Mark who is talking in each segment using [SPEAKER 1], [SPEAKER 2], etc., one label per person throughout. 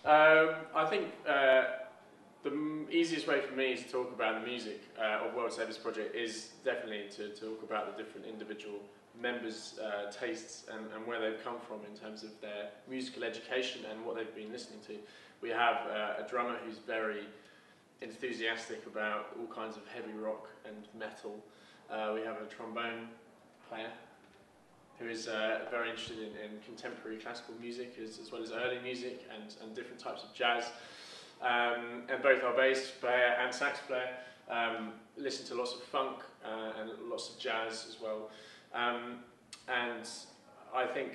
[SPEAKER 1] I think the easiest way for me to talk about the music of WorldService Project is definitely to talk about the different individual members' tastes and where they've come from in terms of their musical education and what they've been listening to. We have a drummer who's very enthusiastic about all kinds of heavy rock and metal. We have a trombone player who is very interested in contemporary classical music as well as early music and different types of jazz. And both our bass player and sax player listen to lots of funk and lots of jazz as well. And I think,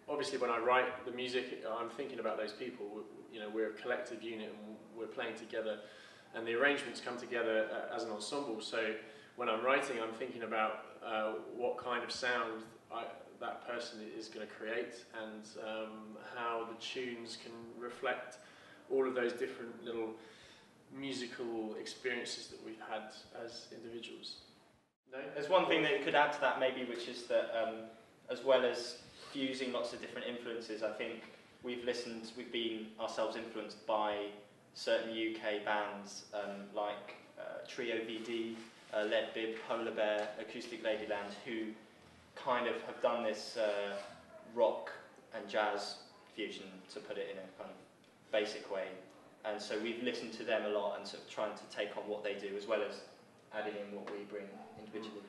[SPEAKER 1] obviously, when I write the music, I'm thinking about those people. You know, we're a collective unit and we're playing together, and the arrangements come together as an ensemble. So when I'm writing, I'm thinking about what kind of sound that person is going to create, and how the tunes can reflect all of those different little musical experiences that we've had as individuals. No?
[SPEAKER 2] There's one thing that you could add to that maybe, which is that as well as fusing lots of different influences, I think we've been ourselves influenced by certain UK bands like Trio VD, Lead Bib, Polar Bear, Acoustic Ladyland, who kind of have done this rock and jazz fusion, to put it in a kind of basic way. And so we've listened to them a lot and sort of trying to take on what they do as well as adding in what we bring individually.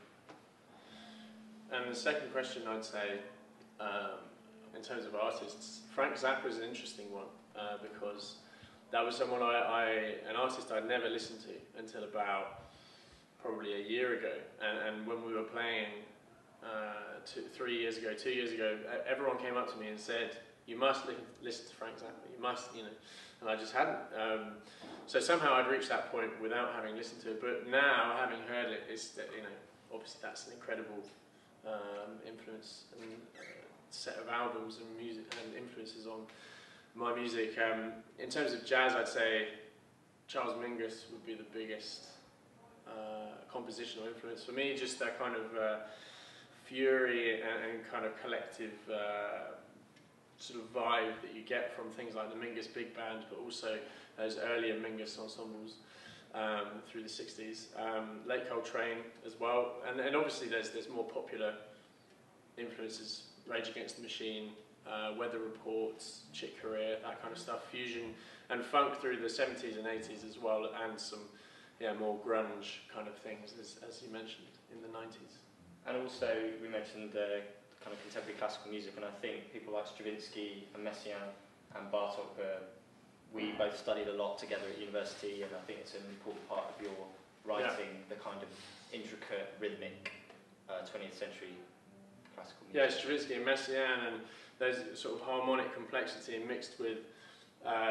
[SPEAKER 1] And the second question, I'd say, in terms of artists, Frank Zappa is an interesting one because that was someone an artist I'd never listened to until about probably a year ago. And when we were playing 2 years ago, everyone came up to me and said, "You must listen to Frank Zappa. You must, you know." And I just hadn't. So somehow I'd reached that point without having listened to it. But now, having heard it, it's, you know, obviously that's an incredible influence and set of albums and music and influences on my music. In terms of jazz, I'd say Charles Mingus would be the biggest compositional influence for me. Just that kind of fury and kind of collective sort of vibe that you get from things like the Mingus Big Band, but also those earlier Mingus ensembles through the 60s. Late Coltrane as well, and obviously there's more popular influences, Rage Against the Machine, Weather Report, Chick Corea, that kind of stuff, fusion and funk through the 70s and 80s as well, and some more grunge kind of things, as you mentioned, in the 90s.
[SPEAKER 2] And also, we mentioned kind of contemporary classical music, and I think people like Stravinsky and Messiaen and Bartók, we both studied a lot together at university, and I think it's an important part of your writing, the kind of intricate, rhythmic 20th century classical music.
[SPEAKER 1] Yeah, Stravinsky and Messiaen, and there's sort of harmonic complexity mixed with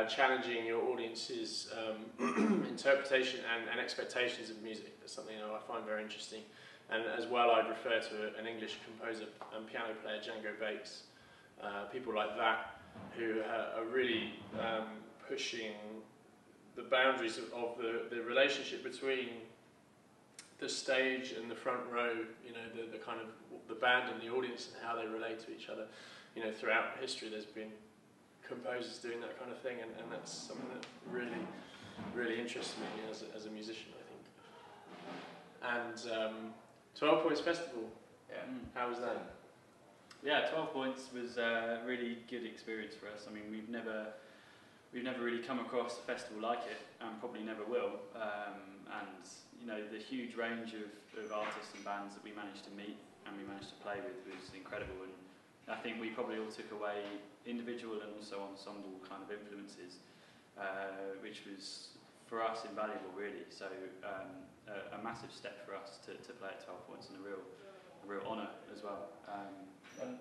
[SPEAKER 1] challenging your audience's interpretation and expectations of music. That's something I find very interesting. And as well, I'd refer to an English composer and piano player, Django Bakes, people like that, who are really pushing the boundaries of the relationship between the stage and the front row, you know, the kind of the band and the audience and how they relate to each other. You know, throughout history there's been composers doing that kind of thing, and that's something that really interests me as a musician, I think. And 12 Points Festival, how was that?
[SPEAKER 3] Yeah, 12 Points was a really good experience for us. I mean, we've never really come across a festival like it, and probably never will. And you know, the huge range of artists and bands that we managed to meet and we managed to play with was incredible. And I think we probably all took away individual and also ensemble kind of influences, which was for us invaluable, really. So a massive step for us to play at 12 Points, and a real honour as well.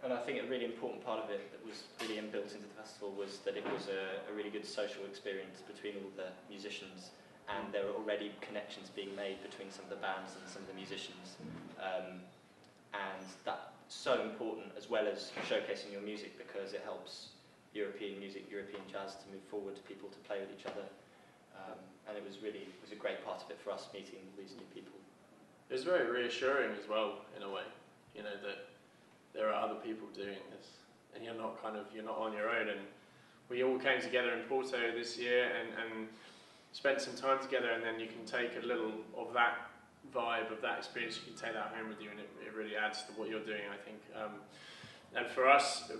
[SPEAKER 2] And I think a really important part of it that was really inbuilt into the festival was that it was a really good social experience between all the musicians, and there were already connections being made between some of the bands and some of the musicians, and that's so important, as well as showcasing your music, because it helps European music, European jazz to move forward, people to play with each other. And it was a great part of it for us, meeting these new people.
[SPEAKER 1] It was very reassuring as well, in a way, you know, that there are other people doing this, and you're not on your own. And we all came together in Porto this year and spent some time together, and then you can take a little of that vibe, of that experience, you can take that home with you, and it really adds to what you're doing, I think. And for us,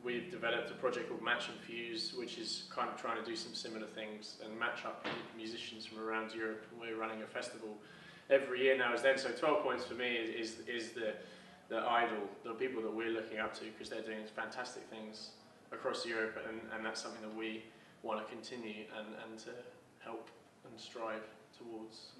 [SPEAKER 1] we've developed a project called Match and Fuse, which is kind of trying to do some similar things and match up musicians from around Europe. We're running a festival every year now as then, so 12 Points for me is the idol, the people that we're looking up to, because they're doing fantastic things across Europe, and that's something that we want to continue and to help and strive towards.